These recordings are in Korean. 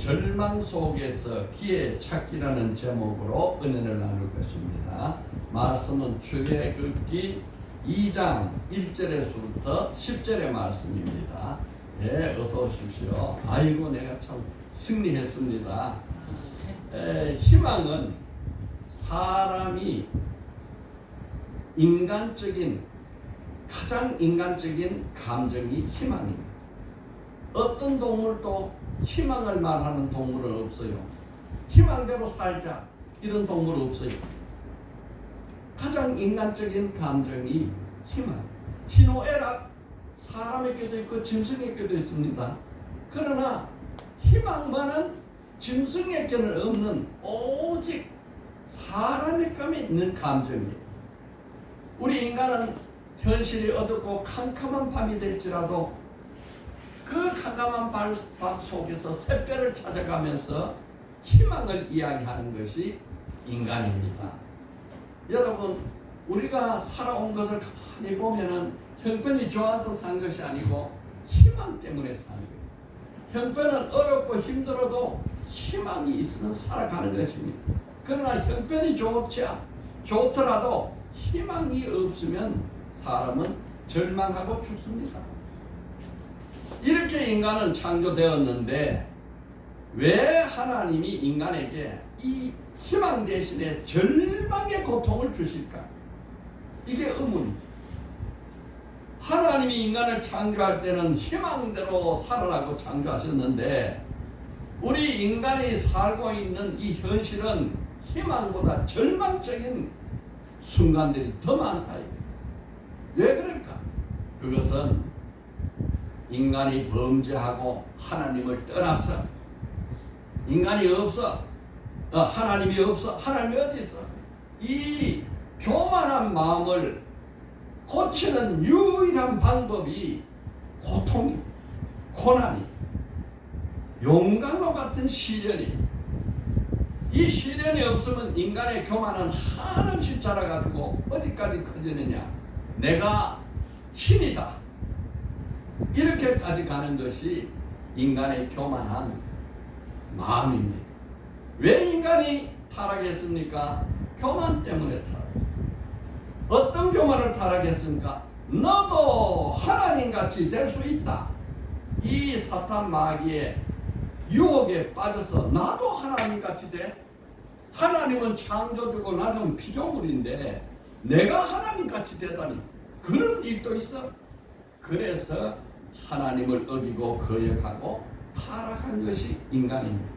절망 속에서 기회 찾기라는 제목으로 은혜를 나눌 것입니다. 말씀은 출애굽기 2장 1절에서부터 10절의 말씀입니다. 예, 어서 오십시오. 아이고, 내가 참 승리했습니다. 희망은 사람이 가장 인간적인 감정이 희망입니다. 어떤 동물도 희망을 말하는 동물은 없어요. 희망대로 살자 이런 동물은 없어요. 가장 인간적인 감정이 희망. 희노애락 사람에게도 있고 짐승에게도 있습니다. 그러나 희망만은 짐승에게는 없는 오직 사람에게만 있는 감정이에요. 우리 인간은 현실이 어둡고 캄캄한 밤이 될지라도 그 캄캄한 밤 속에서 샛별을 찾아가면서 희망을 이야기하는 것이 인간입니다. 여러분, 우리가 살아온 것을 가만히 보면은 형편이 좋아서 산 것이 아니고 희망 때문에 사는 거예요. 형편은 어렵고 힘들어도 희망이 있으면 살아가는 것입니다. 그러나 형편이 좋더라도 희망이 없으면 사람은 절망하고 죽습니다. 이렇게 인간은 창조되었는데 왜 하나님이 인간에게 이 희망 대신에 절망의 고통을 주실까? 이게 의문이죠. 하나님이 인간을 창조할 때는 희망대로 살아라고 창조하셨는데 우리 인간이 살고 있는 이 현실은 희망보다 절망적인 순간들이 더 많다. 왜 그럴까? 그것은 인간이 범죄하고 하나님을 떠났어. 인간이 없어. 하나님이 없어. 하나님이 어디 있어? 이 교만한 마음을 고치는 유일한 방법이 고통이, 고난이, 용광로 같은 시련이. 이 시련이 없으면 인간의 교만은 한없이 자라가지고 어디까지 커지느냐? 내가 신이다. 이렇게까지 가는 것이 인간의 교만한 마음입니다. 왜 인간이 타락했습니까? 교만 때문에 타락했습니다. 어떤 교만을 타락했습니까? 너도 하나님같이 될 수 있다. 이 사탄 마귀의 유혹에 빠져서 나도 하나님같이 돼? 하나님은 창조주고 나는 피조물인데 내가 하나님같이 되다니 그런 일도 있어? 그래서 하나님을 어기고 거역하고 타락한 것이 인간입니다.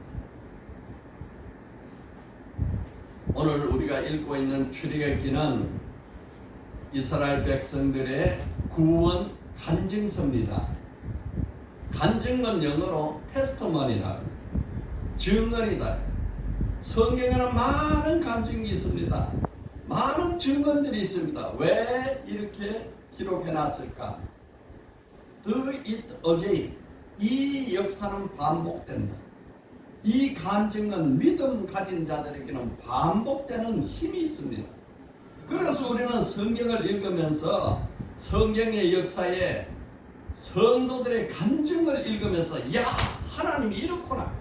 오늘 우리가 읽고 있는 출애굽기는 이스라엘 백성들의 구원 간증서입니다. 간증은 영어로 테스토머니라, 증언이다. 성경에는 많은 간증이 있습니다. 많은 증언들이 있습니다. 왜 이렇게 기록해놨을까? Do it again. 이 역사는 반복된다. 이 간증은 믿음 가진 자들에게는 반복되는 힘이 있습니다. 그래서 우리는 성경을 읽으면서 성경의 역사에 성도들의 간증을 읽으면서 야, 하나님이 이렇구나.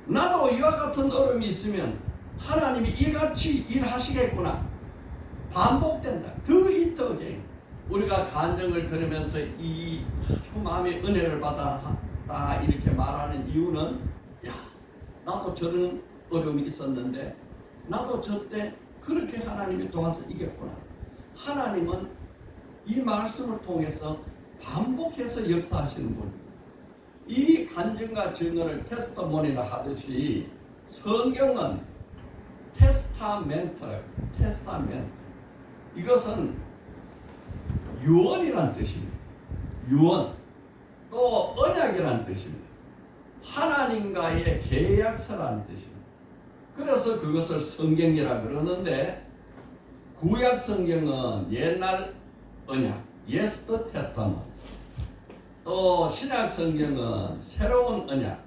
나도 이와 같은 어려움이 있으면 하나님이 이같이 일하시겠구나. 반복된다. Do it again. 우리가 간증을 들으면서 이 아주 마음의 은혜를 받았다 이렇게 말하는 이유는 야, 나도 저런 어려움이 있었는데 나도 저때 그렇게 하나님이 도와서 이겼구나. 하나님은 이 말씀을 통해서 반복해서 역사하시는 분입니다. 이 간증과 증언을 테스터모니라 하듯이 성경은 테스타멘트라고. 테스타멘트. 이것은 유언이란 뜻입니다. 유언. 또 언약이란 뜻입니다. 하나님과의 계약서라는 뜻입니다. 그래서 그것을 성경이라 그러는데 구약 성경은 옛날 언약, Yes the Testament. 또 신약 성경은 새로운 언약,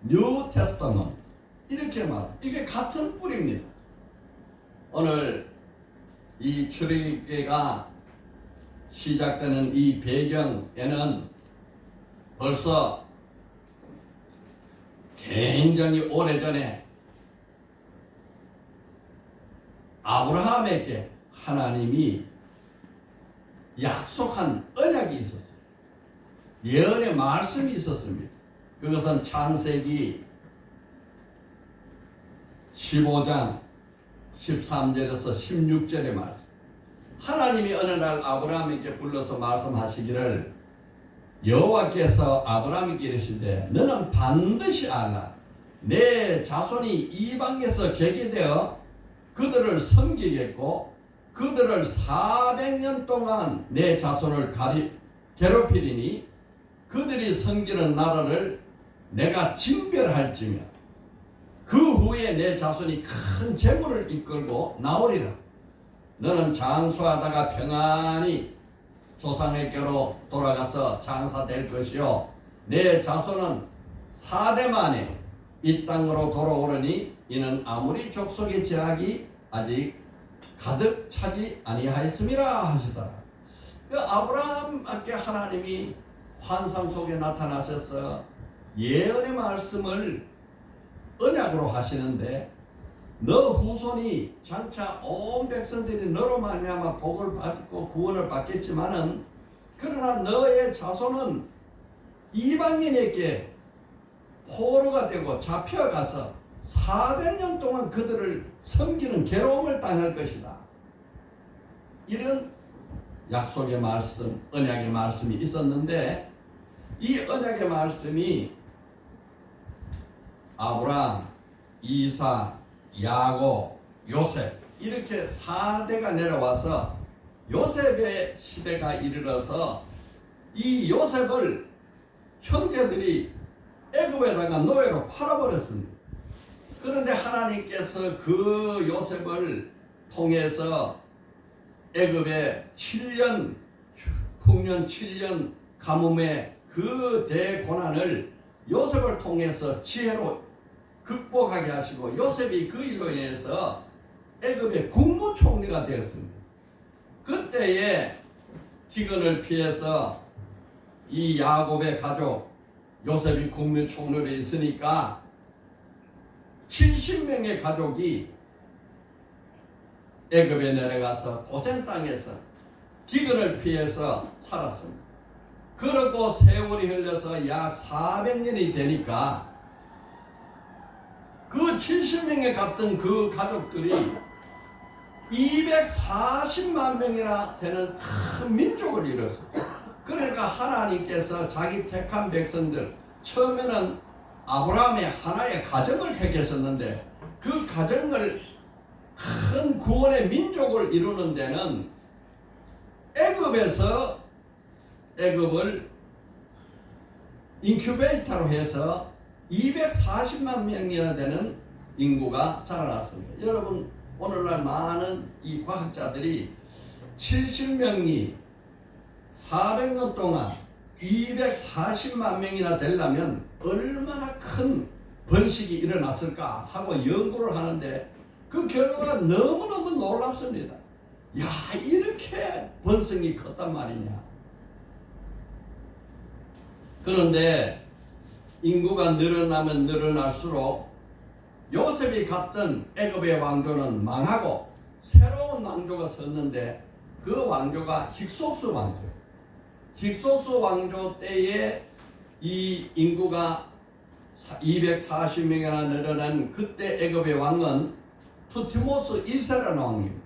New Testament. 이렇게 이게 같은 뿌리입니다. 오늘 이 출애굽기가 시작되는 이 배경에는 벌써 굉장히 오래전에 아브라함에게 하나님이 약속한 언약이 있었어요. 예언의 말씀이 있었습니다. 그것은 창세기 15장 13절에서 16절의 말씀. 하나님이 어느 날 아브라함에게 불러서 말씀하시기를, 여호와께서 아브라함에게 이르시되 너는 반드시 알라. 내 자손이 이방에서 개개되어 그들을 섬기겠고 그들을 400년 동안 내 자손을 괴롭히리니 그들이 섬기는 나라를 내가 징별할지며 그 후에 내 자손이 큰 재물을 이끌고 나오리라. 너는 장수하다가 평안히 조상에게로 돌아가서 장사될 것이요 내 자손은 4대 만에 이 땅으로 돌아오르니 이는 아무리 족속의 제약이 아직 가득 차지 아니하였음이라 하시더라. 그 아브라함께 하나님이 환상 속에 나타나셔서 예언의 말씀을 언약으로 하시는데, 너 후손이 장차 온 백성들이 너로 말미암아 복을 받고 구원을 받겠지만은, 그러나 너의 자손은 이방인에게 포로가 되고 잡혀가서 400년 동안 그들을 섬기는 괴로움을 당할 것이다. 이런 약속의 말씀, 언약의 말씀이 있었는데, 이 언약의 말씀이 아브라함, 이삭, 야곱, 요셉 이렇게 4대가 내려와서 요셉의 시대가 이르러서 이 요셉을 형제들이 애굽에다가 노예로 팔아버렸습니다. 그런데 하나님께서 그 요셉을 통해서 애굽의 7년 풍년 7년 가뭄의 그 대고난을 요셉을 통해서 지혜로 극복하게 하시고, 요셉이 그 일로 인해서 애굽의 국무총리가 되었습니다. 그때에 기근을 피해서 이 야곱의 가족 요셉이 국무총리로 있으니까 70명의 가족이 애굽에 내려가서 고센 땅에서 기근을 피해서 살았습니다. 그러고 세월이 흘러서 약 400년이 되니까 그 70명에 갔던 그 가족들이 240만 명이나 되는 큰 민족을 이뤘어요. 그러니까 하나님께서 자기 택한 백성들, 처음에는 아브라함의 하나의 가정을 택하셨는데 그 가정을 큰 구원의 민족을 이루는 데는 애굽에서 애굽을 인큐베이터로 해서 240만 명이나 되는 인구가 자라났습니다. 여러분, 오늘날 많은 이 과학자들이 70명이 400년 동안 240만 명이나 되려면 얼마나 큰 번식이 일어났을까 하고 연구를 하는데, 그 결과가 너무너무 놀랍습니다. 야, 이렇게 번성이 컸단 말이냐. 그런데 인구가 늘어나면 늘어날수록 요셉이 갔던 애굽의 왕조는 망하고 새로운 왕조가 섰는데, 그 왕조가 힉소스 왕조. 힉소스 왕조 때에 이 인구가 240명이나 늘어난 그때 애굽의 왕은 투티모스 1세라는 왕입니다.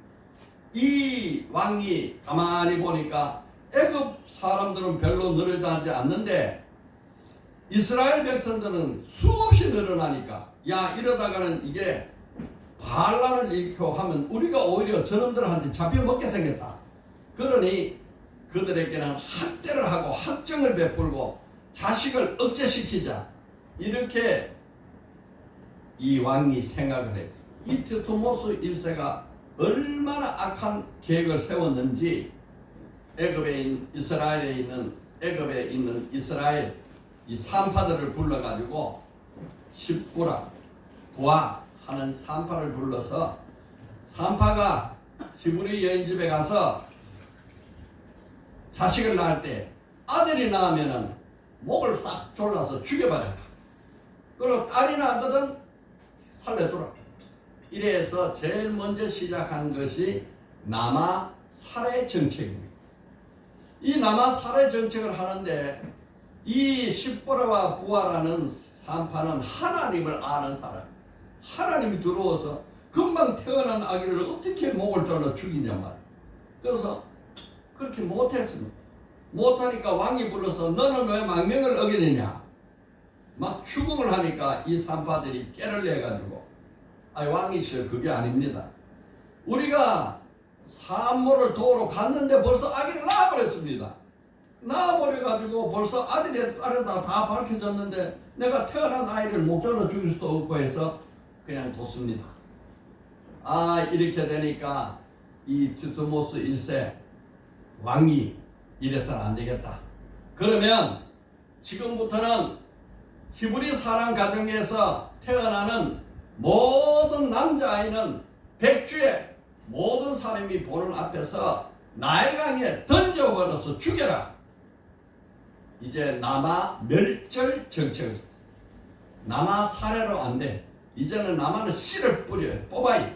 이 왕이 가만히 보니까 애굽 사람들은 별로 늘어나지 않는데 이스라엘 백성들은 수없이 늘어나니까, 야, 이러다가는 이게 반란을 일으켜 하면 우리가 오히려 저놈들한테 잡혀먹게 생겼다. 그러니 그들에게는 학대를 하고 학정을 베풀고 자식을 억제시키자, 이렇게 이 왕이 생각을 했어요. 이 투티모스 1세가 얼마나 악한 계획을 세웠는지 애굽에 있는 이스라엘 이 산파들을 불러가지고 십부라 부하 하는 산파를 불러서, 산파가 히브리 여인집에 가서 자식을 낳을 때 아들이 낳으면은 목을 싹 졸라서 죽여버려라. 그리고 딸이 나거든 살려두라. 이래서 제일 먼저 시작한 것이 남아 살해 정책입니다. 이 남아 살해 정책을 하는데 이 십보라와 부하라는 산파는 하나님을 아는 사람. 하나님이 들어와서 금방 태어난 아기를 어떻게 목을 잘라 죽이냐 말이야. 그래서 그렇게 못했습니다. 못하니까 왕이 불러서 너는 왜 망명을 어기느냐. 막 추궁을 하니까 이 산파들이 깨를 내가지고 왕이시여 그게 아닙니다. 우리가 산모를 도우러 갔는데 벌써 아기를 낳아버렸습니다. 낳아버려가지고 벌써 아들이 딸이다 다 밝혀졌는데 내가 태어난 아이를 목전으로 죽일 수도 없고 해서 그냥 뒀습니다. 이렇게 되니까 이 튜트모스 1세 왕이 이래서는 안 되겠다. 그러면 지금부터는 히브리 사람 가정에서 태어나는 모든 남자아이는 백주에 모든 사람이 보는 앞에서 나일강에 던져버려서 죽여라. 이제 남아 멸절 정책을 썼어요. 남아 살해로 안 돼. 이제는 남아는 씨를 뿌려요. 뽑아요.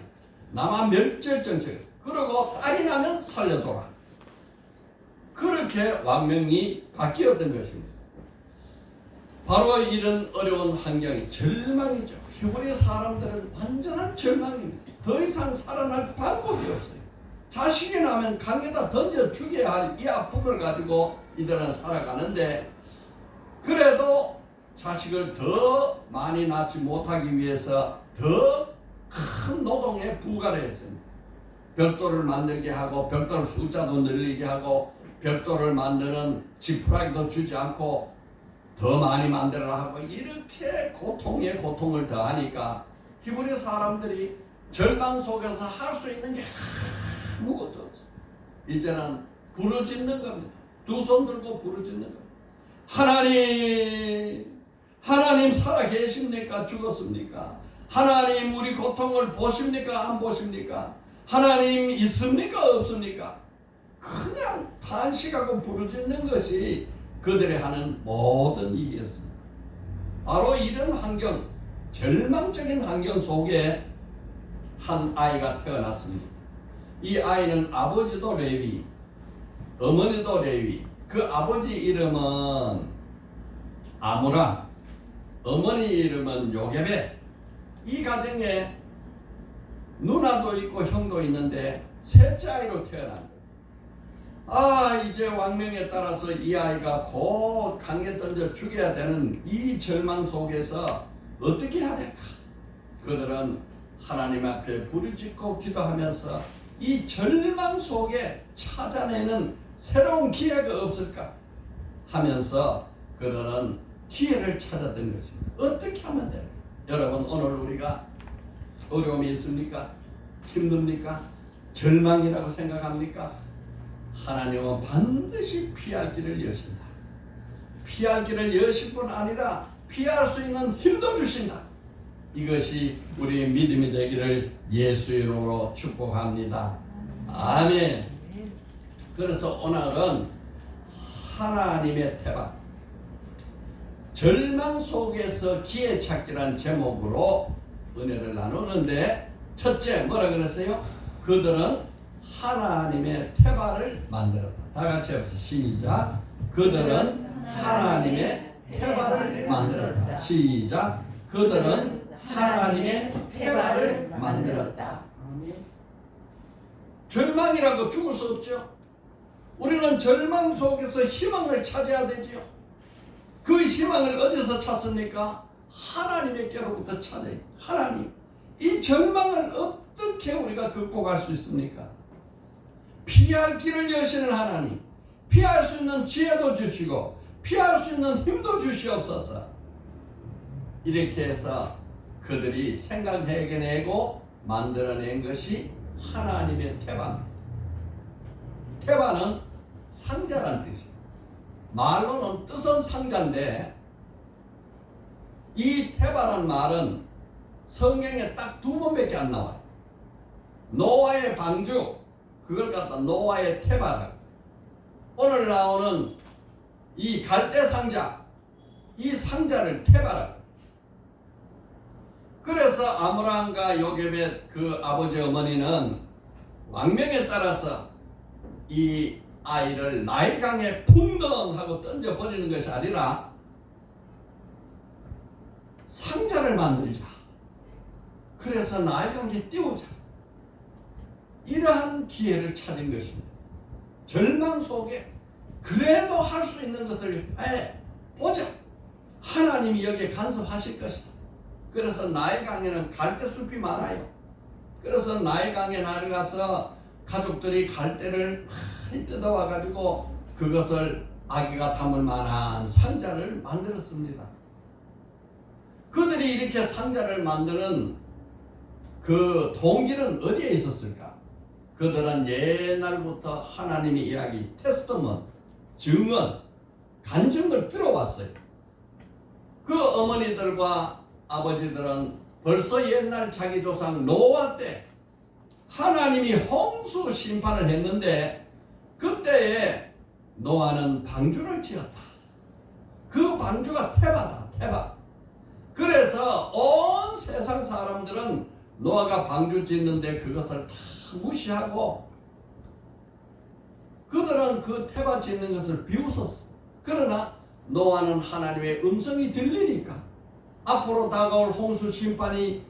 남아 멸절 정책. 그러고 딸이 나면 살려둬라. 그렇게 왕명이 바뀌었던 것입니다. 바로 이런 어려운 환경이 절망이죠. 히브리 사람들은 완전한 절망입니다. 더 이상 살아날 방법이 없어요. 자식이 나면 강에다 던져 죽여야 할 이 아픔을 가지고 이들은 살아가는데 그래도 자식을 더 많이 낳지 못하기 위해서 더 큰 노동에 부과를 했습니다. 벽돌을 만들게 하고 벽돌 숫자도 늘리게 하고 벽돌을 만드는 지푸라기도 주지 않고 더 많이 만들어라 하고 이렇게 고통에 고통을 더하니까 히브리 사람들이 절망 속에서 할 수 있는 게 아무것도 없어요. 이제는 부르짖는 겁니다. 두 손 들고 부르짖는 겁니다. 하나님 살아 계십니까? 죽었습니까? 하나님 우리 고통을 보십니까? 안 보십니까? 하나님 있습니까? 없습니까? 그냥 탄식하고 부르짖는 것이 그들이 하는 모든 일이었습니다. 바로 이런 환경, 절망적인 환경 속에 한 아이가 태어났습니다. 이 아이는 아버지도 레위, 어머니도 레위. 그 아버지 이름은 아므람, 어머니 이름은 요게벳. 이 가정에 누나도 있고 형도 있는데 셋째 아이로 태어난 거예요. 이제 왕명에 따라서 이 아이가 곧 강에 던져 죽여야 되는 이 절망 속에서 어떻게 해야 될까? 그들은 하나님 앞에 부르짖고 기도하면서 이 절망 속에 찾아내는 새로운 기회가 없을까 하면서 그들은 기회를 찾았던 것입니다. 어떻게 하면 돼요? 여러분 오늘 우리가 어려움이 있습니까? 힘듭니까? 절망이라고 생각합니까? 하나님은 반드시 피할 길을 여신다. 피할 길을 여실 뿐 아니라 피할 수 있는 힘도 주신다. 이것이 우리의 믿음이 되기를 예수 이름으로 축복합니다. 아멘. 그래서 오늘은 하나님의 태반, 절망 속에서 기회 찾기란 제목으로 은혜를 나누는데 첫째 뭐라 그랬어요? 그들은 하나님의 태반을 만들었다. 다 같이 합시다. 시작. 그들은 하나님의 태반을 만들었다. 시작. 그들은 하나님의 태반을 만들었다. 절망이라고 죽을 수 없죠. 우리는 절망 속에서 희망을 찾아야 되지요. 그 희망을 어디서 찾습니까? 하나님께로부터 찾아요. 하나님. 이 절망을 어떻게 우리가 극복할 수 있습니까? 피할 길을 여시는 하나님. 피할 수 있는 지혜도 주시고 피할 수 있는 힘도 주시옵소서. 이렇게 해서 그들이 생각해내고 만들어낸 것이 하나님의 태반. 태반은 상자란 뜻이에요. 말로는 뜻은 상자인데 이 태반은 말은 성경에 딱 두 번밖에 안 나와요. 노아의 방주, 그걸 갖다 노아의 태반. 오늘 나오는 이 갈대 상자, 이 상자를 태반. 그래서 아므람과 요게벳 그 아버지 어머니는 왕명에 따라서 이 아이를 나일강에 풍덩하고 던져버리는 것이 아니라 상자를 만들자. 그래서 나일강에 띄우자. 이러한 기회를 찾은 것입니다. 절망 속에 그래도 할 수 있는 것을 해보자. 하나님이 여기에 간섭하실 것이다. 그래서 나일강에는 갈대숲이 많아요. 그래서 나일강에 나가서 가족들이 갈대를 많이 뜯어와 가지고 그것을 아기가 담을 만한 상자를 만들었습니다. 그들이 이렇게 상자를 만드는 그 동기는 어디에 있었을까? 그들은 옛날부터 하나님의 이야기, 테스토먼, 증언, 간증을 들어왔어요. 그 어머니들과 아버지들은 벌써 옛날 자기 조상 노아 때 하나님이 홍수 심판을 했는데 그때에 노아는 방주를 지었다. 그 방주가 태바다, 태바. 그래서 온 세상 사람들은 노아가 방주 짓는데 그것을 다 무시하고 그들은 그 태바 짓는 것을 비웃었어. 그러나 노아는 하나님의 음성이 들리니까 앞으로 다가올 홍수 심판이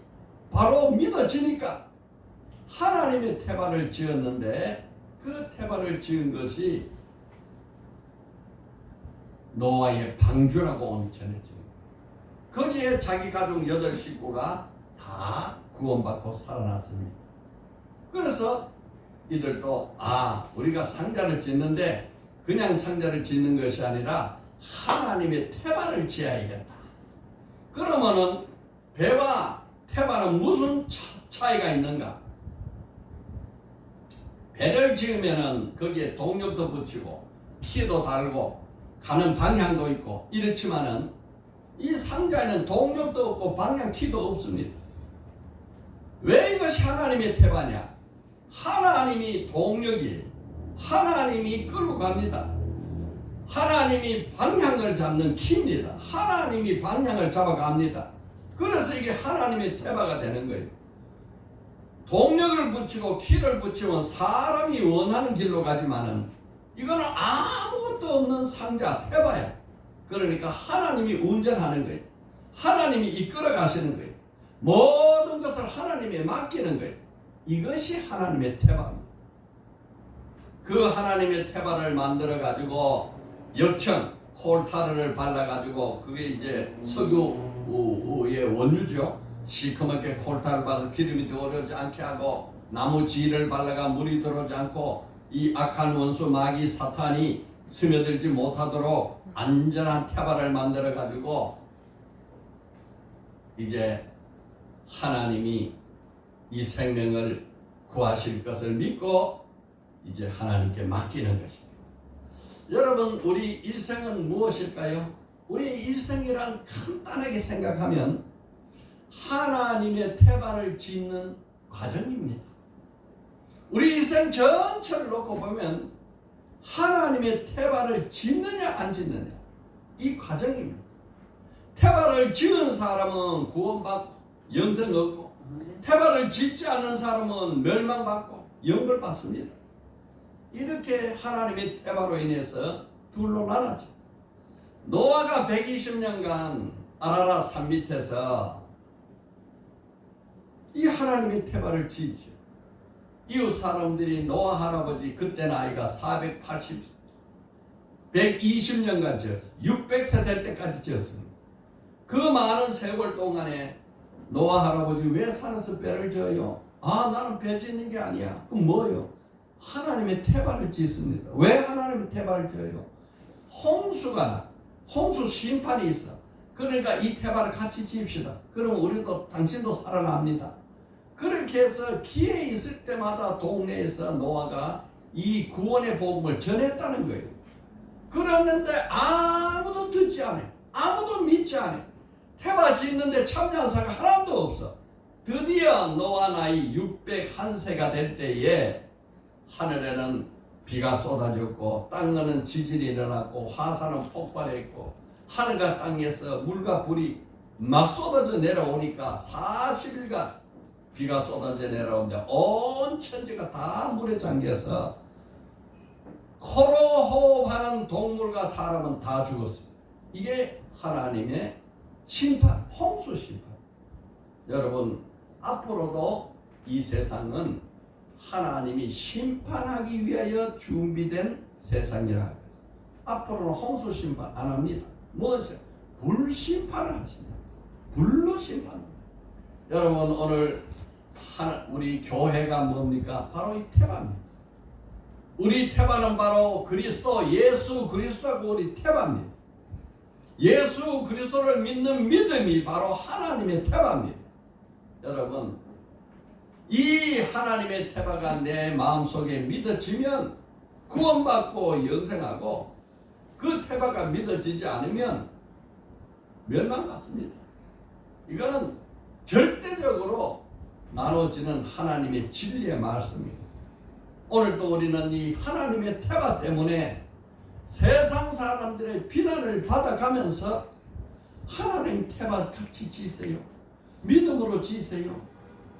바로 믿어지니까 하나님의 태바를 지었는데 그 태바를 지은 것이 노아의 방주라고 오늘 전해집니다. 거기에 자기 가족 8식구가 다 구원받고 살아났습니다. 그래서 이들도 우리가 상자를 짓는데 그냥 상자를 짓는 것이 아니라 하나님의 태바를 지어야겠다. 그러면은 배와 태바는 무슨 차이가 있는가? 배를 지으면은 거기에 동력도 붙이고 키도 달고 가는 방향도 있고 이렇지만은 이 상자에는 동력도 없고 방향 키도 없습니다. 왜 이것이 하나님의 태바냐? 하나님이 동력이 하나님이 끌고 갑니다. 하나님이 방향을 잡는 키입니다. 하나님이 방향을 잡아갑니다. 그래서 이게 하나님의 태바가 되는 거예요. 동력을 붙이고 키를 붙이면 사람이 원하는 길로 가지만은 이거는 아무것도 없는 상자 태바야. 그러니까 하나님이 운전하는 거예요. 하나님이 이끌어 가시는 거예요. 모든 것을 하나님에 맡기는 거예요. 이것이 하나님의 태바입니다. 그 하나님의 태바를 만들어 가지고 역청 콜타르를 발라 가지고 그게 이제 석유의 원유죠. 시커멓게 콜타를 발라 기름이 들어오지 않게 하고 나무 지를 발라가 물이 들어오지 않고 이 악한 원수 마귀 사탄이 스며들지 못하도록 안전한 태바를 만들어 가지고 이제 하나님이 이 생명을 구하실 것을 믿고 이제 하나님께 맡기는 것입니다. 여러분, 우리 일생은 무엇일까요? 우리의 일생이란 간단하게 생각하면 하나님의 태바를 짓는 과정입니다. 우리 일생 전체를 놓고 보면 하나님의 태바를 짓느냐 안 짓느냐 이 과정입니다. 태바를 지은 사람은 구원받고 영생 얻고 태바를 짓지 않는 사람은 멸망받고 영벌받습니다. 이렇게 하나님의 태바로 인해서 둘로 나눠져. 노아가 120년간 아라라 산 밑에서 이 하나님의 태바를 짓죠. 이웃 사람들이 노아 할아버지 그때 나이가 120년간 지었어요. 600세 될 때까지 지었습니다. 그 많은 세월 동안에 노아 할아버지 왜 산에서 배를 지어요? 나는 배 짓는 게 아니야. 그럼 뭐요? 하나님의 태바를 짓습니다. 왜 하나님의 태바를 지어요? 홍수 심판이 있어. 그러니까 이 태바를 같이 지읍시다. 그럼 우리도 당신도 살아납니다. 그렇게 해서 기회 있을 때마다 동네에서 노아가 이 구원의 복음을 전했다는 거예요. 그랬는데 아무도 듣지 않아요. 아무도 믿지 않아요. 태바 짓는데 참여한 사람이 하나도 없어. 드디어 노아 나이 601세가 될 때에 하늘에는 비가 쏟아졌고 땅에는 지진이 일어났고 화산은 폭발했고 하늘과 땅에서 물과 불이 막 쏟아져 내려오니까 40일간 비가 쏟아져 내려오는데 온 천지가 다 물에 잠겨서 코로 호흡하는 동물과 사람은 다 죽었습니다. 이게 하나님의 심판, 홍수 심판. 여러분, 앞으로도 이 세상은 하나님이 심판하기 위하여 준비된 세상이라. 앞으로는 홍수 심판 안 합니다. 무엇이요? 불 심판을 하십니다. 불로 심판. 여러분, 오늘 우리 교회가 뭡니까? 바로 이 태바입니다. 우리 태바는 바로 그리스도, 예수 그리스도가 우리 태바입니다. 예수 그리스도를 믿는 믿음이 바로 하나님의 태바입니다. 여러분, 이 하나님의 태바가 내 마음속에 믿어지면 구원받고 영생하고, 그 태바가 믿어지지 않으면 멸망받습니다. 이거는 절대적으로 나눠지는 하나님의 진리의 말씀입니다. 오늘도 우리는 이 하나님의 태바 때문에 세상 사람들의 비난을 받아가면서 하나님 태바 같이 지세요. 믿음으로 지세요.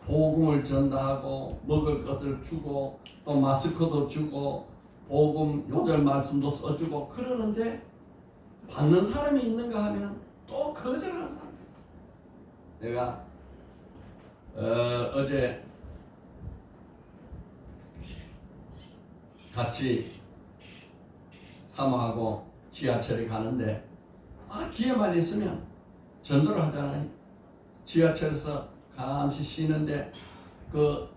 복음을 전달하고 먹을 것을 주고 또 마스크도 주고 복음 요절 말씀도 써주고 그러는데 받는 사람이 있는가 하면 또 거절하는 사람이 있어요. 내가 어제 같이 사모하고 지하철에 가는데 기회만 있으면 전도를 하잖아요. 지하철에서 잠시 쉬는데 그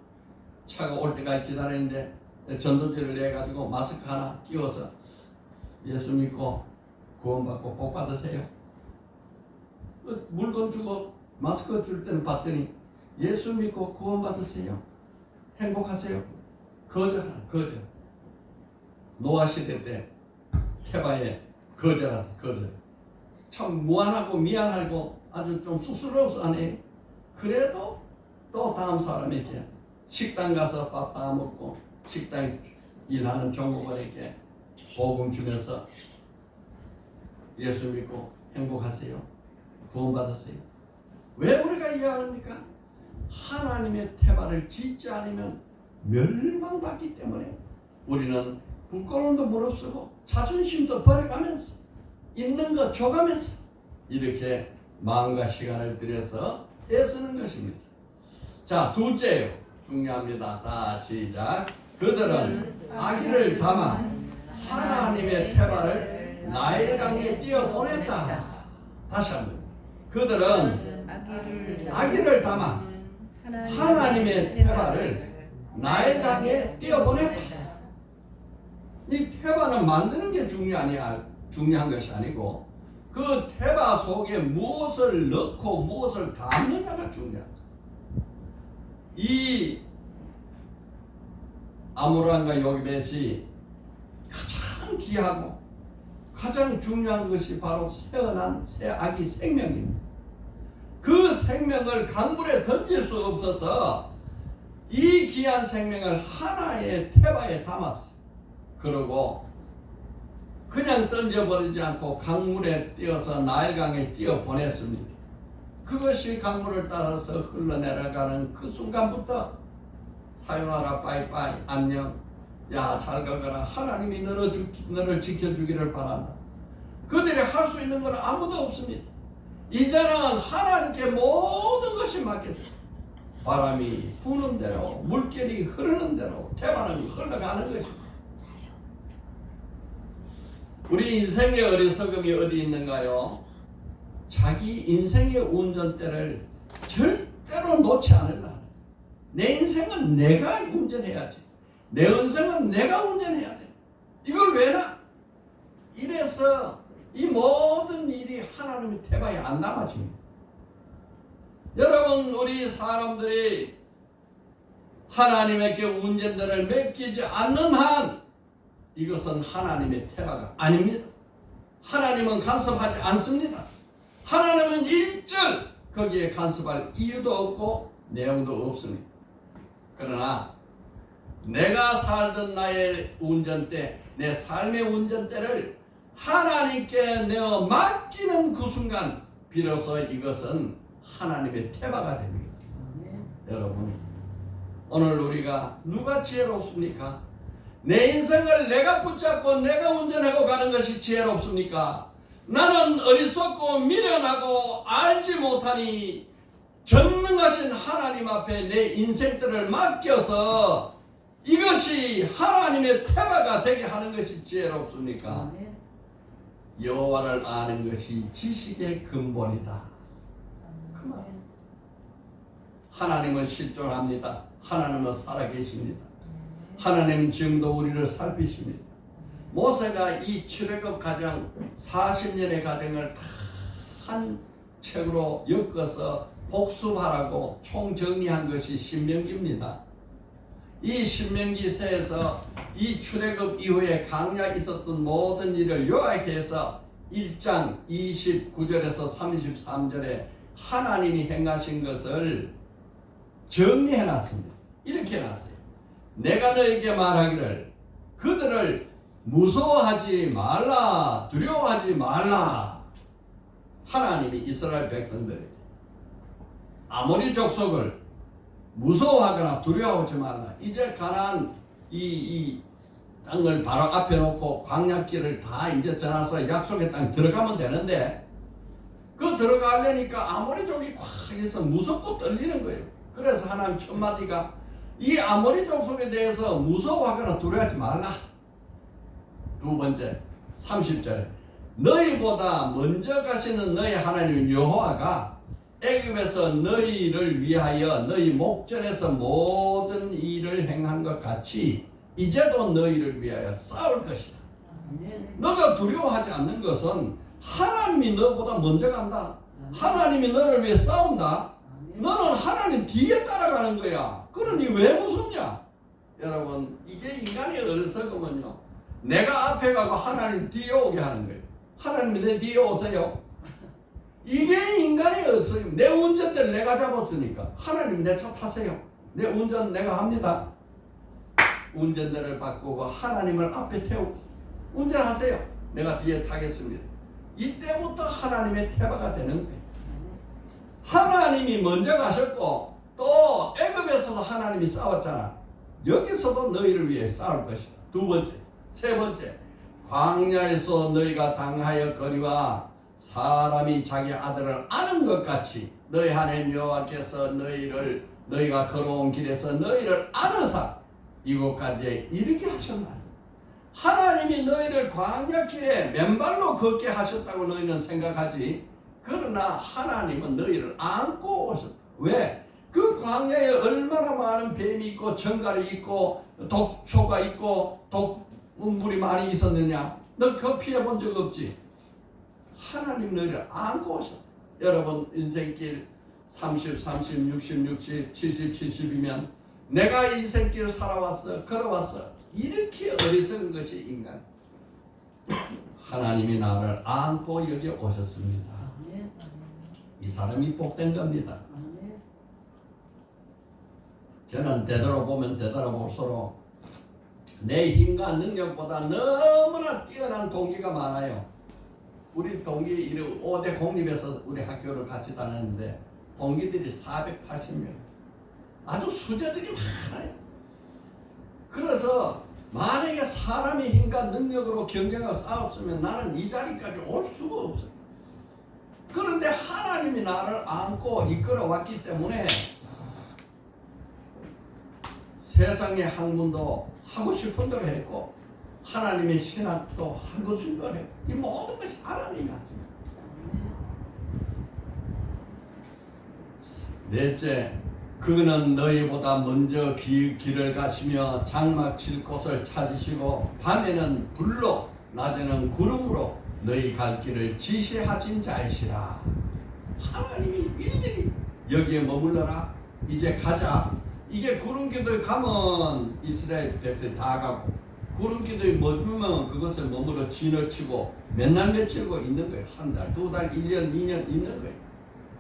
차가 올 때까지 기다리는데 전도지를 내가지고 마스크 하나 끼워서 예수 믿고 구원받고 복 받으세요. 물건 주고 마스크 줄 때는 봤더니 예수 믿고 구원받으세요. 행복하세요. 거절. 노아 시대 때 태바에 거절. 참 무안하고 미안하고 아주 좀 쑥스러워서 안 해요. 그래도 또 다음 사람에게 식당 가서 밥 다 먹고 식당 일하는 종업원에게 복음 주면서 예수 믿고 행복하세요. 구원받으세요. 왜 우리가 이해합니까? 하나님의 태바를 짓지 않으면 멸망받기 때문에 우리는 부끄러움도 무릅쓰고 자존심도 버려가면서 있는 거 줘가면서 이렇게 마음과 시간을 들여서 애쓰는 것입니다. 자, 둘째요. 중요합니다. 다 시작. 그들은 아기를 담아 하나님의 태바를 나일강에 띄어보냈다. 다시 한번. 그들은 아기를 담아 하나님의 태바를 나일강에 띄어보냈다. 이 태바는 만드는 게 중요한 것이 아니고 그 태바 속에 무엇을 넣고 무엇을 담느냐가 중요합니다. 이 아므람과 요기벳이 가장 귀하고 가장 중요한 것이 바로 태어난 새 아기 생명입니다. 그 생명을 강물에 던질 수 없어서 이 귀한 생명을 하나의 태바에 담았어요. 그리고 그냥 던져버리지 않고 강물에 띄어서 나일강에 띄어 보냈습니다. 그것이 강물을 따라서 흘러내려가는 그 순간부터 사요나라 빠이빠이 안녕 야 잘 가거라 하나님이 너를 지켜주기를 바란다. 그들이 할 수 있는 건 아무도 없습니다. 이제는 하나님께 모든 것이 맡겨졌습니다. 바람이 부는 대로 물결이 흐르는 대로 태바는 흘러가는 것입니다. 우리 인생의 어리석음이 어디 있는가요? 자기 인생의 운전대를 절대로 놓지 않으려. 내 인생은 내가 운전해야지. 내 인생은 내가 운전해야 돼. 이걸 왜 나? 이래서 이 모든 일이 하나님의 태바에 안 남아집니다. 여러분, 우리 사람들이 하나님에게 운전대를 맡기지 않는 한 이것은 하나님의 태바가 아닙니다. 하나님은 간섭하지 않습니다. 하나님은 일절 거기에 간섭할 이유도 없고 내용도 없습니다. 그러나 내가 살던 나의 운전대, 내 삶의 운전대를 하나님께 내어 맡기는 그 순간 비로소 이것은 하나님의 태바가 됩니다. 여러분, 오늘 우리가 누가 지혜롭습니까? 내 인생을 내가 붙잡고 내가 운전하고 가는 것이 지혜롭습니까? 나는 어리석고 미련하고 알지 못하니 전능하신 하나님 앞에 내 인생들을 맡겨서 이것이 하나님의 태바가 되게 하는 것이 지혜롭습니까? 여호와를 아는 것이 지식의 근본이다. 그 말. 하나님은 실존합니다. 하나님은 살아계십니다. 하나님 지금도 우리를 살피십니다. 모세가 이 출애굽 과정 40년의 과정을 다 한 책으로 엮어서 복습하라고 총정리한 것이 신명기입니다. 이 신명기서에서 이 출애굽 이후에 광야에 있었던 모든 일을 요약해서 1장 29절에서 33절에 하나님이 행하신 것을 정리해놨습니다. 이렇게 해놨어요. 내가 너에게 말하기를 그들을 무서워하지 말라, 두려워하지 말라. 하나님이 이스라엘 백성들에게 아모리 족속을 무서워하거나 두려워하지 말라. 이제 가나안 이 땅을 바로 앞에 놓고 광야길을 다 이제 지나서 약속의 땅 들어가면 되는데 그 들어가려니까 아모리족이 콱 해서 무섭고 떨리는 거예요. 그래서 하나님 첫 마디가 이 아모리족 속에 대해서 무서워하거나 두려워하지 말라. 두 번째 30절에 너희보다 먼저 가시는 너희 하나님 여호와가 애굽에서 너희를 위하여 너희 목전에서 모든 일을 행한 것 같이 이제도 너희를 위하여 싸울 것이다. 너가 두려워하지 않는 것은 하나님이 너보다 먼저 간다. 하나님이 너를 위해 싸운다. 너는 하나님 뒤에 따라가는 거야. 그러니 왜 무섭냐? 여러분, 이게 인간의 어리석음은요, 내가 앞에 가고 하나님 뒤에 오게 하는 거예요. 하나님이 내 뒤에 오세요. 이게 인간의 어리석음. 내 운전대를 내가 잡았으니까 하나님 내 차 타세요. 내 운전 내가 합니다. 운전대를 바꾸고 하나님을 앞에 태우고 운전하세요. 내가 뒤에 타겠습니다. 이때부터 하나님의 태바가 되는 거예요. 하나님이 먼저 가셨고 또 애굽에서도 하나님이 싸웠잖아. 여기서도 너희를 위해 싸울 것이다. 두 번째, 세 번째, 광야에서 너희가 당하였거니와 사람이 자기 아들을 아는 것 같이 너희 하나님 여호와께서 너희가 걸어온 길에서 너희를 아노사 이곳까지 이르게 하셨나니. 하나님이 너희를 광야길에 맨발로 걷게 하셨다고 너희는 생각하지. 그러나 하나님은 너희를 안고 오셨다. 왜? 그 광야에 얼마나 많은 뱀이 있고 정갈이 있고 독초가 있고 독물이 많이 있었느냐. 너 그거 피해본 적 없지? 하나님 너희를 안고 오셨다. 여러분 인생길 30, 30, 60, 60, 70, 70이면 내가 인생길을 살아왔어, 걸어왔어. 이렇게 어리석은 것이 인간. 하나님이 나를 안고 여기 오셨습니다. 이 사람이 복된 겁니다. 저는 되돌아보면 되돌아볼수록 내 힘과 능력보다 너무나 뛰어난 동기가 많아요. 우리 동기 5대 공립에서 우리 학교를 같이 다녔는데 동기들이 480명. 아주 수재들이 많아요. 그래서 만약에 사람의 힘과 능력으로 경쟁하고 싸웠으면 나는 이 자리까지 올 수가 없어요. 그런데 하나님이 나를 안고 이끌어왔기 때문에 세상의 학문도 하고 싶은 대로 했고 하나님의 신학도 하고 싶은 대로 했고 이 모든 것이 하나님이 하십니다. 넷째, 그는 너희보다 먼저 길을 가시며 장막 칠 곳을 찾으시고 밤에는 불로 낮에는 구름으로 너희 갈 길을 지시하신 자이시라. 하나님이 일일이 여기에 머물러라. 이제 가자. 이게 구름기도에 가면 이스라엘 백성이 다 가고 구름기도에 머물면 그것을 머물러 진을 치고 몇 날 며칠고 있는 거예요. 한 달, 두 달, 1년, 2년 있는 거예요.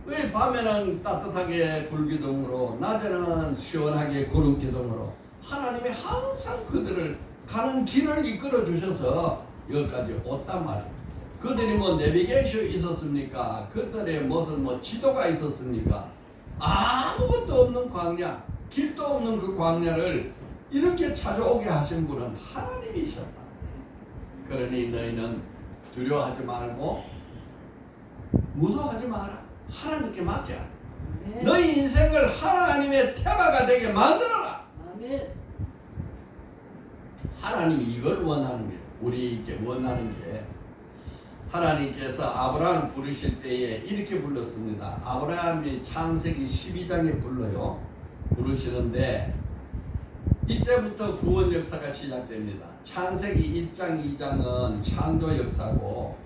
왜 밤에는 따뜻하게 불기둥으로 낮에는 시원하게 구름기둥으로 하나님이 항상 그들을 가는 길을 이끌어 주셔서 여기까지 왔단 말이에요. 그들이 뭐 내비게이션 있었습니까? 그들의 무슨 뭐 지도가 있었습니까? 아무것도 없는 광야, 길도 없는 그 광야를 이렇게 찾아오게 하신 분은 하나님이셨다. 그러니 너희는 두려워하지 말고 무서워하지 마라. 하나님께 맡겨라. 너희 인생을 하나님의 테마가 되게 만들어라. 아멘. 하나님이 이걸 원하는 게, 우리에게 원하는 게, 하나님께서 아브라함을 부르실 때에 이렇게 불렀습니다. 아브라함이 창세기 12장에 불러요. 부르시는데 이때부터 구원 역사가 시작됩니다. 창세기 1장, 2장은 창조 역사고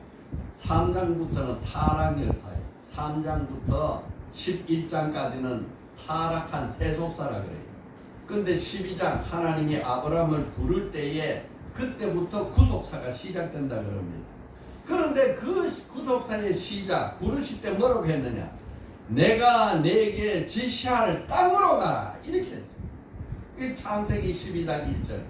3장부터는 타락 역사예요. 3장부터 11장까지는 타락한 세속사라 그래요. 근데 12장 하나님이 아브라함을 부를 때에 그때부터 구속사가 시작된다 그럽니다. 그런데 그 구속사의 시작, 부르실 때 뭐라고 했느냐? 내가 내게 지시할 땅으로 가라. 이렇게 했어요. 이게 창세기 12장 1절.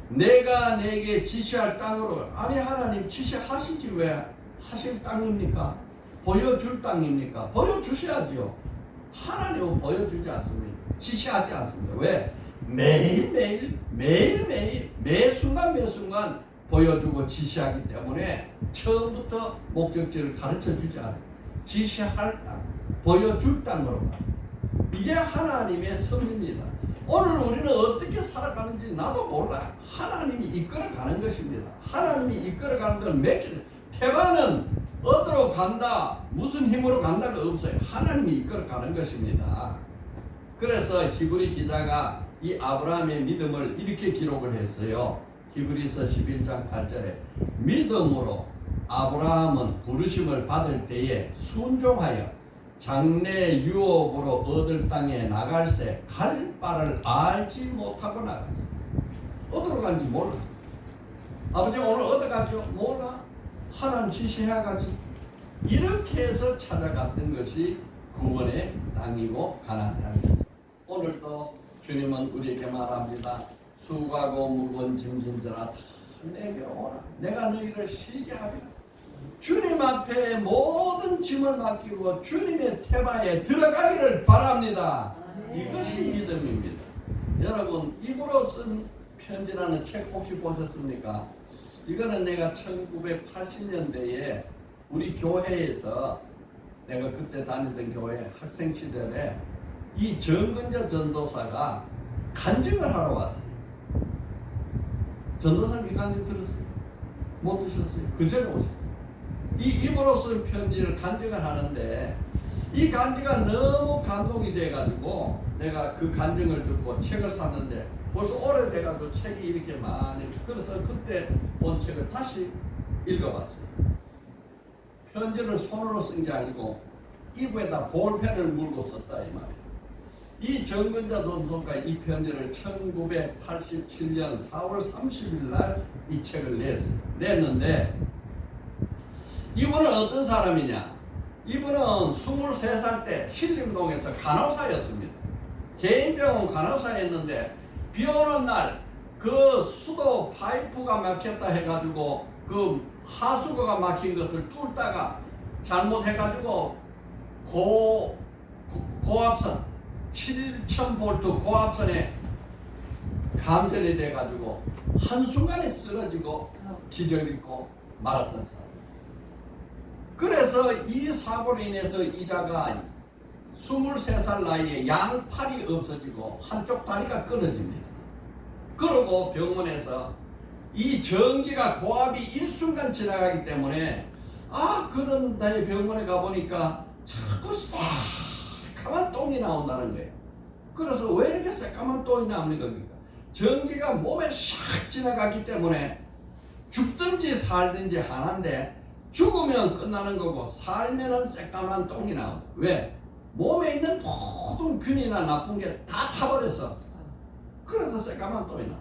내가 내게 지시할 땅으로 가라. 아니 하나님 지시하시지 왜 하실 땅입니까? 보여줄 땅입니까? 보여주셔야죠. 하나님은 보여주지 않습니다. 지시하지 않습니다. 왜? 매일매일 매 순간 보여주고 지시하기 때문에 처음부터 목적지를 가르쳐주지 않아요. 지시할 땅, 보여줄 땅으로 가. 이게 하나님의 섭리입니다. 오늘 우리는 어떻게 살아가는지 나도 몰라. 하나님이 이끌어가는 것입니다. 하나님이 이끌어가는 건 몇 개. 태반은 어디로 간다, 무슨 힘으로 간다가 없어요. 하나님이 이끌어가는 것입니다. 그래서 히브리 기자가 이 아브라함의 믿음을 이렇게 기록을 했어요. 히브리서 11장 8절에 믿음으로 아브라함은 부르심을 받을 때에 순종하여 장래 유업으로 얻을 땅에 나갈새 갈 바를 알지 못하고 나갔어요. 어디로 간지 몰라. 아버지 오늘 어디 가죠? 몰라. 하나님 지시해가지. 이렇게 해서 찾아갔던 것이 구원의 땅이고 가나안 땅이었어요. 오늘도 주님은 우리에게 말합니다. 수고하고 무거운 짐진 자라 다 내게로 오라. 내가 너희를 쉬게 하리라. 주님 앞에 모든 짐을 맡기고 주님의 테마에 들어가기를 바랍니다. 이것이 믿음입니다. 여러분 입으로 쓴 편지라는 책 혹시 보셨습니까? 이거는 내가 1980년대에 우리 교회에서 내가 그때 다니던 교회 학생 시절에 이 정근자 전도사가 간증을 하러 왔어요. 전도사님이 간증 들었어요? 못 드셨어요? 그 전에 오셨어요. 이 입으로 쓴 편지를 간증을 하는데 이 간증가 너무 감동이 돼가지고 내가 그 간증을 듣고 책을 샀는데 벌써 오래돼가지고 책이 이렇게 많이, 그래서 그때 본 책을 다시 읽어봤어요. 편지를 손으로 쓴 게 아니고 입에다 볼펜을 물고 썼다 이 말이에요. 이 정근자 전도사가 이 편지를 1987년 4월 30일 날 이 책을 냈는데 이분은 어떤 사람이냐? 이분은 23살 때 신림동에서 간호사였습니다. 개인병원 간호사였는데 비 오는 날 그 수도 파이프가 막혔다 해가지고 그 하수구가 막힌 것을 뚫다가 잘못해가지고 고압선 7000V 고압선에 감전이 돼가지고 한순간에 쓰러지고 기절 잃고 말았던 사람. 그래서 이 사고로 인해서 이자가 23살 나이에 양팔이 없어지고 한쪽 다리가 끊어집니다. 그러고 병원에서 이 전기가 고압이 일순간 지나가기 때문에 그런 다에 병원에 가보니까 자꾸 새까만 똥이 나온다는 거예요. 그래서 왜 이렇게 새까만 똥이 나옵니까? 그러니까 전기가 몸에 샥 지나갔기 때문에 죽든지 살든지 하나인데 죽으면 끝나는 거고 살면은 새까만 똥이 나온다. 왜? 몸에 있는 모든 균이나 나쁜 게 다 타버렸어. 그래서 새까만 똥이 나.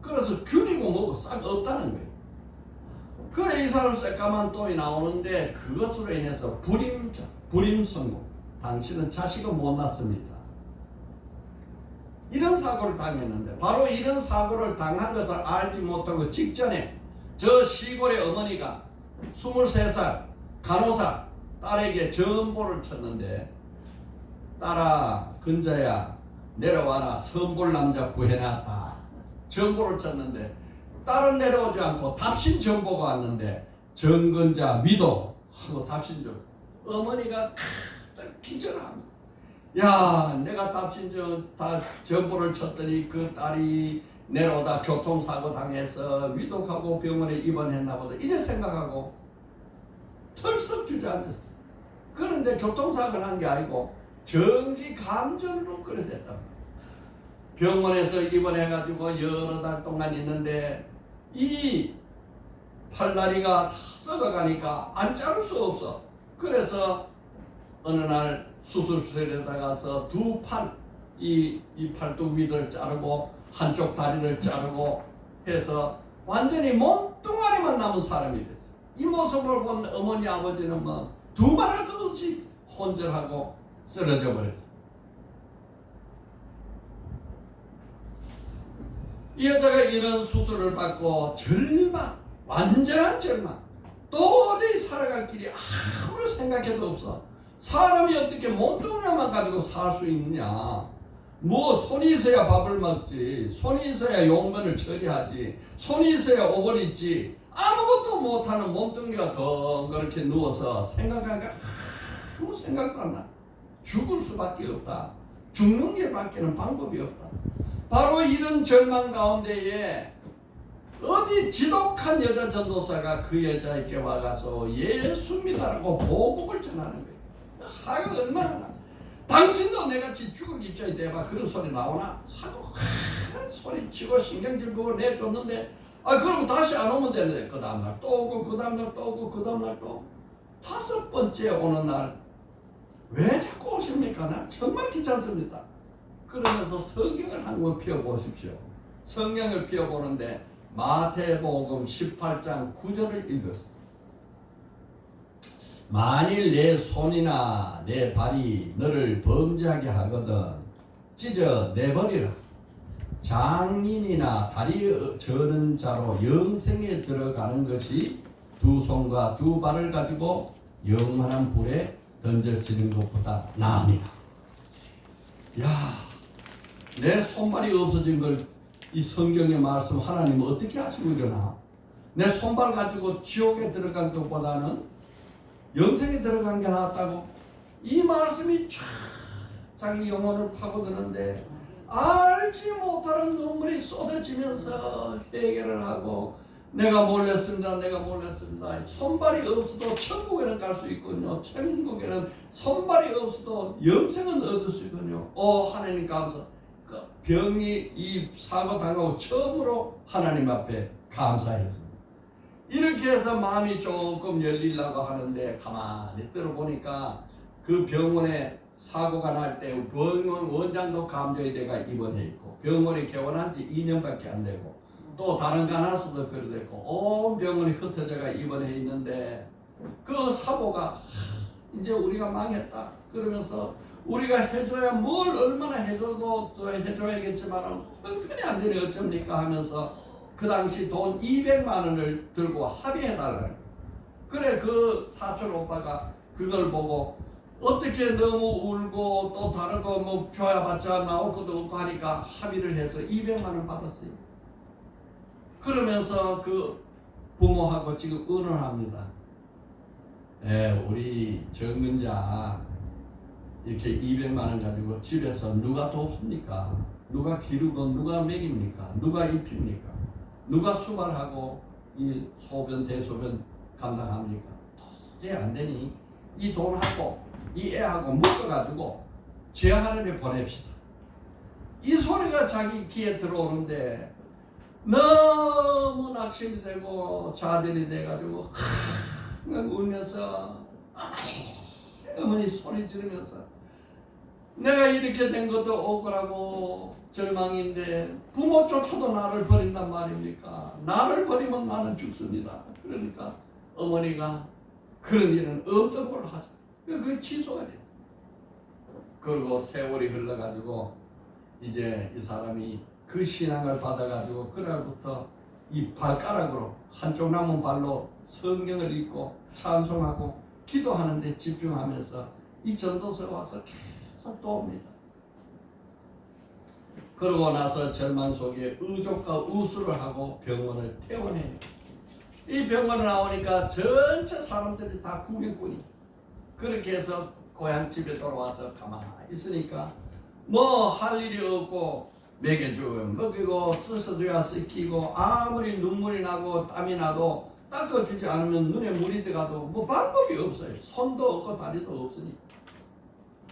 그래서 균이고 뭐고 싹 없다는 거예요. 그래 이 사람 새까만 똥이 나오는데 그것으로 인해서 불임선고. 당신은 자식은 못 낳습니다. 이런 사고를 당했는데 바로 이런 사고를 당한 것을 알지 못하고 직전에 저 시골의 어머니가 23살 간호사 딸에게 전보를 쳤는데 딸아 근자야 내려와라 선볼 남자 구해놨다. 전보를 쳤는데 딸은 내려오지 않고 답신 전보가 왔는데 정근자 위도 하고 답신 전 어머니가 기절합니다. 야 내가 답신 전보를 쳤더니 그 딸이 내려오다 교통사고 당해서 위독하고 병원에 입원했나 보다 이래 생각하고 털썩 주저앉았어. 그런데 교통사고를 한 게 아니고 전기 감전으로 그래 됐다. 병원에서 입원해가지고 여러 달 동안 있는데 이 팔다리가 다 썩어가니까 안 자를 수 없어. 그래서 어느 날 수술실에 가서 두 팔, 이 팔뚝 위를 자르고 한쪽 다리를 자르고 해서 완전히 몸뚱아리만 남은 사람이 됐어. 이 모습을 본 어머니 아버지는 뭐 두말할 것 없이 혼절하고 쓰러져 버렸어. 이 여자가 이런 수술을 받고 절망, 완전한 절망, 도저히 살아갈 길이 아무리 생각해도 없어. 사람이 어떻게 몸뚱아리만 가지고 살 수 있느냐. 뭐 손이 있어야 밥을 먹지, 손이 있어야 용변을 처리하지, 손이 있어야 옷을 입지, 아무것도 못하는 몸뚱이가 더 그렇게 누워서 생각하니까 아무 생각도 안 나. 죽을 수밖에 없다. 죽는 게 밖에는 방법이 없다. 바로 이런 절망 가운데에 어디 지독한 여자 전도사가 그 여자에게 와가서 예수 믿으라고 복음을 전하는 거예요. 하여 얼마나 당신도 내같이 죽을 입장이 돼봐 그런 소리 나오나 하고 소리치고 신경질 내줬는데 그럼 다시 안 오면 되는데 그 다음날 또 오고 그 다음날 또 오고 그 다음날 또 5번째 오는 날 왜 자꾸 오십니까? 나 정말 귀찮습니다. 그러면서 성경을 한번 펴보십시오. 성경을 펴보는데 마태복음 18장 9절을 읽었습니다. 만일 내 손이나 내 발이 너를 범죄하게 하거든 찢어 내버리라. 장인이나 다리 저는 자로 영생에 들어가는 것이 두 손과 두 발을 가지고 영원한 불에 던져지는 것보다 나으니라. 야, 내 손발이 없어진 걸 이 성경의 말씀 하나님은 어떻게 하시고 이러나? 내 손발 가지고 지옥에 들어간 것보다는 영생에 들어간 게 낫다고? 이 말씀이 쫙 자기 영혼을 파고드는데 알지 못하는 눈물이 쏟아지면서 해결을 하고 내가 몰랐습니다. 내가 몰랐습니다. 손발이 없어도 천국에는 갈 수 있군요. 천국에는 손발이 없어도 영생은 얻을 수 있군요. 하나님 감사. 그 병이 이 사고 당하고 처음으로 하나님 앞에 감사했습니다. 이렇게 해서 마음이 조금 열리려고 하는데 가만히 들어보니까 그 병원에 사고가 날 때 병원 원장도 감정의대가 입원해 있고 병원에 개원한 지 2년밖에 안 되고 또 다른 간호사도 그래 됐고 온 병원이 흩어져가 입원해 있는데 그 사고가 이제 우리가 망했다 그러면서 우리가 해줘야 뭘 얼마나 해줘도 또 해줘야겠지만 형편이 안 되니 어쩝니까 하면서 그 당시 돈 200만 원을 들고 합의해달라는 거예요. 그래 그 사촌 오빠가 그걸 보고 어떻게 너무 울고 또 다른 거 뭐 줘야봤자 나올 것도 없고 하니까 합의를 해서 200만 원 받았어요. 그러면서 그 부모하고 지금 의논합니다. 우리 정근자 이렇게 200만 원 가지고 집에서 누가 돕습니까? 누가 기르고 누가 먹입니까? 누가 입힙니까? 누가 수발하고 이 소변 대소변 감당합니까? 도저히 안 되니 이 돈하고 이 애하고 묶어가지고 제 하늘에 보냅시다. 이 소리가 자기 귀에 들어오는데 너무 낙심이 되고 좌절이 돼가지고 울면서 어머니 소리 지르면서 내가 이렇게 된 것도 억울하고 절망인데 부모조차도 나를 버린단 말입니까? 나를 버리면 나는 죽습니다. 그러니까 어머니가 그런 일은 없다고 하죠. 그게 취소가 됐어요. 그리고 세월이 흘러가지고 이제 이 사람이 그 신앙을 받아가지고 그날부터 이 발가락으로 한쪽 남은 발로 성경을 읽고 찬송하고 기도하는데 집중하면서 이 전도서에 와서 계속 도웁니다. 그러고 나서 절망 속에 의족과 우수를 하고 병원을 퇴원해요. 이 병원에 나오니까 전체 사람들이 다 구경꾼이. 그렇게 해서 고향 집에 돌아와서 가만히 있으니까 뭐 할 일이 없고 먹여주면 먹이고 씻어줘야 씻기고 아무리 눈물이 나고 땀이 나도 닦아주지 않으면 눈에 물이 들어가도 뭐 방법이 없어요. 손도 없고 다리도 없으니까.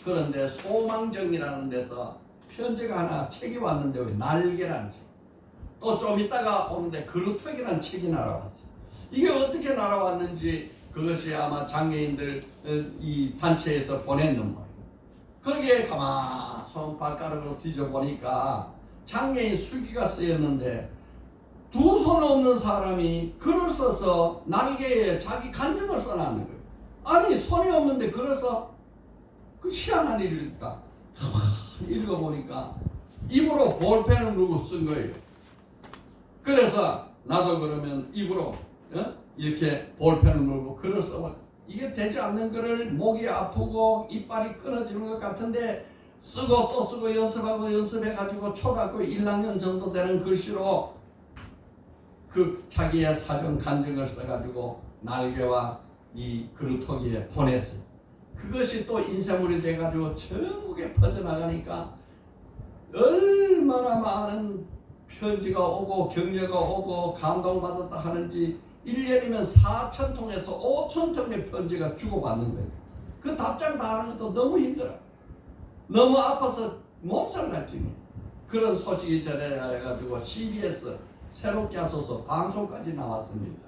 그런데 소망정이라는 데서 편지가 하나 책이 왔는데 왜 날개라는 책. 또 좀 있다가 오는데 그루터기라는 책이 날아왔어요. 이게 어떻게 날아왔는지 그것이 아마 장애인들 이 단체에서 보냈는 거예요. 거기에 가만 손 발가락으로 뒤져보니까 장애인 술기가 쓰였는데 두 손 없는 사람이 글을 써서 날개에 자기 간증을 써놨는 거예요. 아니 손이 없는데 글을 써? 그 희한한 일이 있다. 읽어보니까 입으로 볼펜을 누르고 쓴 거예요. 그래서 나도 그러면 입으로 이렇게 볼펜을 누르고 글을 써봐. 이게 되지 않는 글을 목이 아프고 이빨이 끊어지는 것 같은데 쓰고 또 쓰고 연습하고 연습해가지고 초등학교 1학년 정도 되는 글씨로 그 자기의 사정 간증을 써가지고 날개와 이 그루터기에 보냈어요. 그것이 또 인쇄물이 돼가지고 전국에 퍼져나가니까 얼마나 많은 편지가 오고 격려가 오고 감동받았다 하는지 1년이면 4,000통에서 5,000통의 편지가 주고받는 거예요. 그 답장 다 하는 것도 너무 힘들어요. 너무 아파서 몸살 날 중이에요. 그런 소식이 전해가지고 CBS 새롭게 하소서 방송까지 나왔습니다.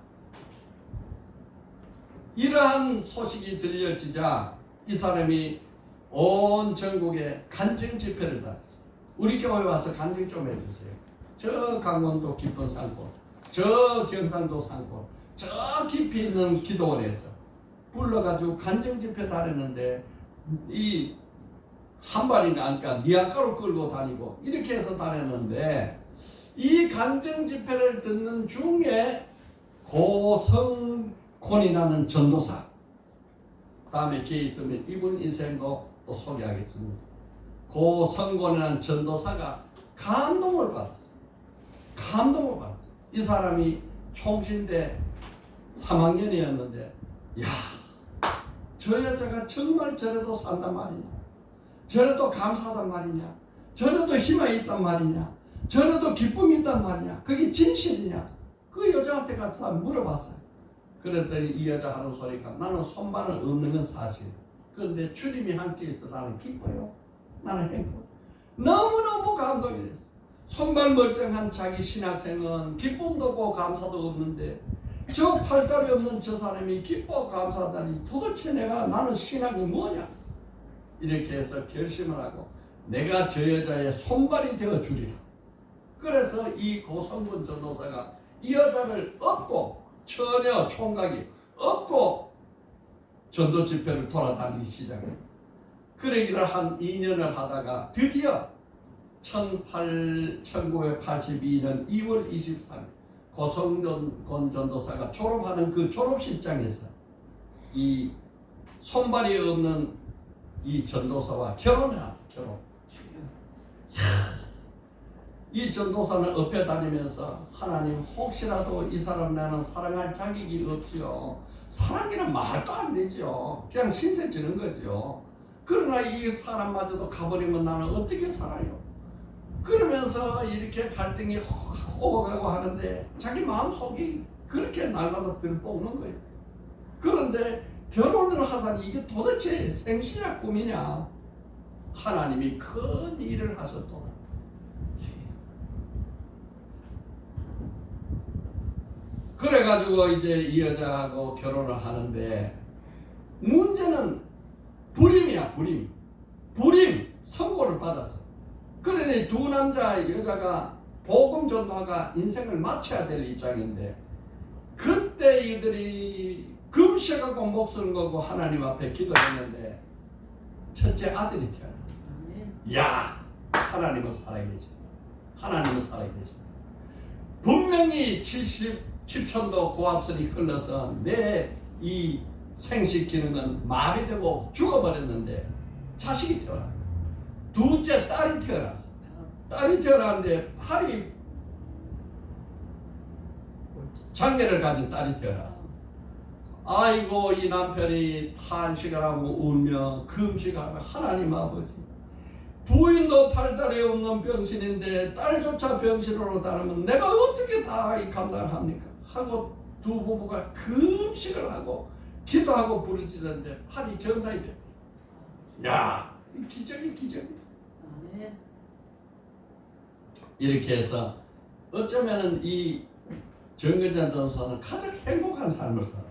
이러한 소식이 들려지자 이 사람이 온 전국에 간증 집회를 다 했어요. 우리 교회 와서 간증 좀 해주세요. 저 강원도 깊은 산골, 저 경상도 산골, 저 깊이 있는 기도원에서 불러가지고 간증 집회 다녔는데 이 한 발인가 하니까 미약가로 끌고 다니고 이렇게 해서 다녔는데 이 간증 집회를 듣는 중에 고성곤이라는 전도사, 다음에 기회 있으면 이분 인생도 또 소개하겠습니다. 고성곤이라는 전도사가 감동을 받았어요. 감동을 받았어요. 이 사람이 총신대 3학년이었는데 야, 저 여자가 정말 저래도 산단 말이냐, 저래도 감사하단 말이냐, 저래도 희망이 있단 말이냐, 저래도 기쁨이 있단 말이냐, 그게 진실이냐, 그 여자한테 가서 물어봤어요. 그랬더니 이 여자 하는 소리가 나는 손발을 없는 건 사실, 그런데 주님이 함께 있어 나는 기뻐요, 나는 행복. 너무너무 감동이 됐어. 손발 멀쩡한 자기 신학생은 기쁨도 없고 감사도 없는데 저 팔다리 없는 저 사람이 기뻐 감사하다니 도대체 나는 신학이 뭐냐. 이렇게 해서 결심을 하고 내가 저 여자의 손발이 되어 주리라. 그래서 이 고성군 전도사가 이 여자를 업고 처녀 총각이 업고 전도 집회를 돌아다니기 시작해요. 그러기를 한 2년을 하다가 드디어 1982년 2월 23일 고성군 전도사가 졸업하는 그 졸업식장에서 이 손발이 없는 이 전도사와 결혼을 합니다. 결혼. 이 전도사는 엎여 다니면서 하나님 혹시라도 이 사람 나는 사랑할 자격이 없지요. 사랑이란 말도 안 되죠. 그냥 신세 지는 거죠. 그러나 이 사람마저도 가버리면 나는 어떻게 살아요? 그러면서 이렇게 갈등이 오고 가고 하는데 자기 마음속이 그렇게 날마다 들볶는 거예요. 그런데 결혼을 하다니 이게 도대체 생시냐 꿈이냐. 하나님이 큰 일을 하셨더라. 그래가지고 이제 이 여자하고 결혼을 하는데 문제는 불임이야. 불임 선고를 받았어. 그러니 두 남자 여자가 복음 전도가 인생을 마쳐야 될 입장인데 그때 이들이 금식하고 목숨을 걸고 하나님 앞에 기도했는데 첫째 아들이 태어났어. 야, 하나님은 살아계십니다. 하나님은 살아계십니다. 분명히 7천도 고압선이 흘러서 내 이 생식 기능은 마비되고 죽어버렸는데 자식이 태어나. 둘째 딸이 태어났어. 딸이 태어났는데 팔이 장애를 가진 딸이 태어났어. 아이고 이 남편이 탄식을 하고 울며 금식하고 하나님 아버지 부인도 팔다리 없는 병신인데 딸조차 병신으로 다르면 내가 어떻게 다 이 감당을 합니까? 하고 두 부부가 금식을 하고 기도하고 부르짖었는데 팔이 정상이 돼. 야, 기적이 기적이다. 이렇게 해서 어쩌면은 이 정근자 전사는 가장 행복한 삶을 살아.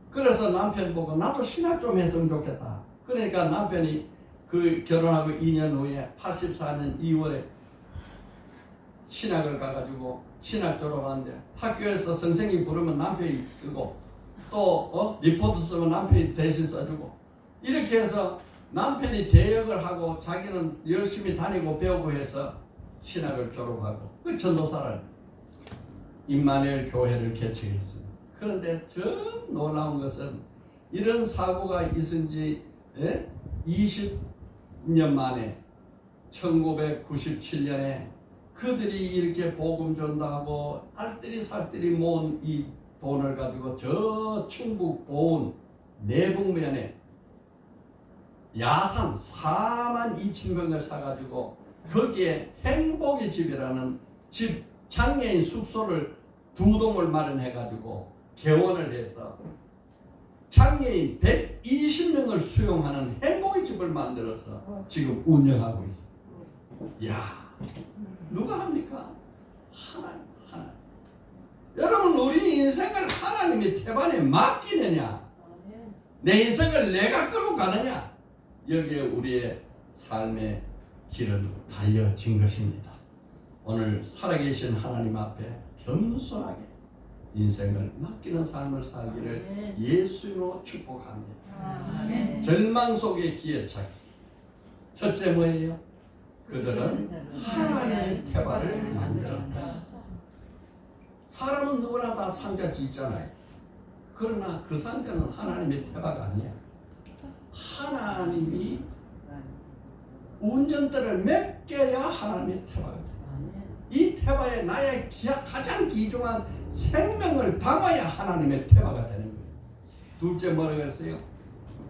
그래서 남편 보고 나도 신학 좀 했으면 좋겠다. 그러니까 남편이 그 결혼하고 2년 후에 84년 2월에 신학을 가가지고 신학 졸업하는데 학교에서 선생님이 부르면 남편이 쓰고 또 리포트 쓰면 남편이 대신 써주고 이렇게 해서 남편이 대역을 하고 자기는 열심히 다니고 배우고 해서 신학을 졸업하고 그 전도사를 임마누엘 교회를 개척했습니다. 그런데 저 놀라운 것은 이런 사고가 있은 지 20년 만에 1997년에 그들이 이렇게 복음 전도하고 알뜰히 살뜰히 모은 이 돈을 가지고 저 충북 보은 내북면에 야산 42,000평을 사가지고 거기에 행복의 집이라는 집 장애인 숙소를 2동을 마련해가지고 개원을 해서 장애인 120명을 수용하는 행복의 집을 만들어서 지금 운영하고 있습니다. 이야, 누가 합니까? 하나님. 여러분, 우리 인생을 하나님의 태반에 맡기느냐? 내 인생을 내가 끌고 가느냐? 여기에 우리의 삶의 길은 달려진 것입니다. 오늘 살아계신 하나님 앞에 겸손하게 인생을 맡기는 삶을 살기를 예수로 축복합니다. 절망 속의 기회 찾기. 첫째 뭐예요? 그들은 하나님의 태반을 만들었다. 사람은 누구나 다 상자 짓잖아요. 그러나 그 상자는 하나님의 태바가 아니야. 하나님이 운전대를 맡겨야 하나님의 태바가 돼. 이 태바에 나의 가장 귀중한 생명을 담아야 하나님의 태바가 되는 거예요. 둘째 뭐라고 했어요?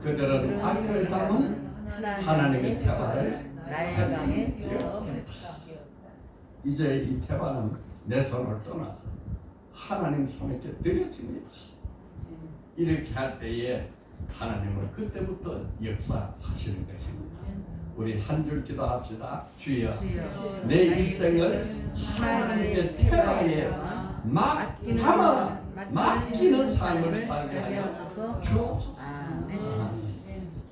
그들은 아기를 담은 하나님의 태바를 나의 강에 띄어버렸다. 이제 이 태바는 내 손을 떠났어. 하나님 손에 드려집니다. 이렇게 할 때에 하나님은 그때부터 역사하시는 것입니다. 우리 한 줄 기도합시다. 주여, 내 인생을 하나님의 태바에 맡기는 삶을 살게 하여 주옵소서. 아멘.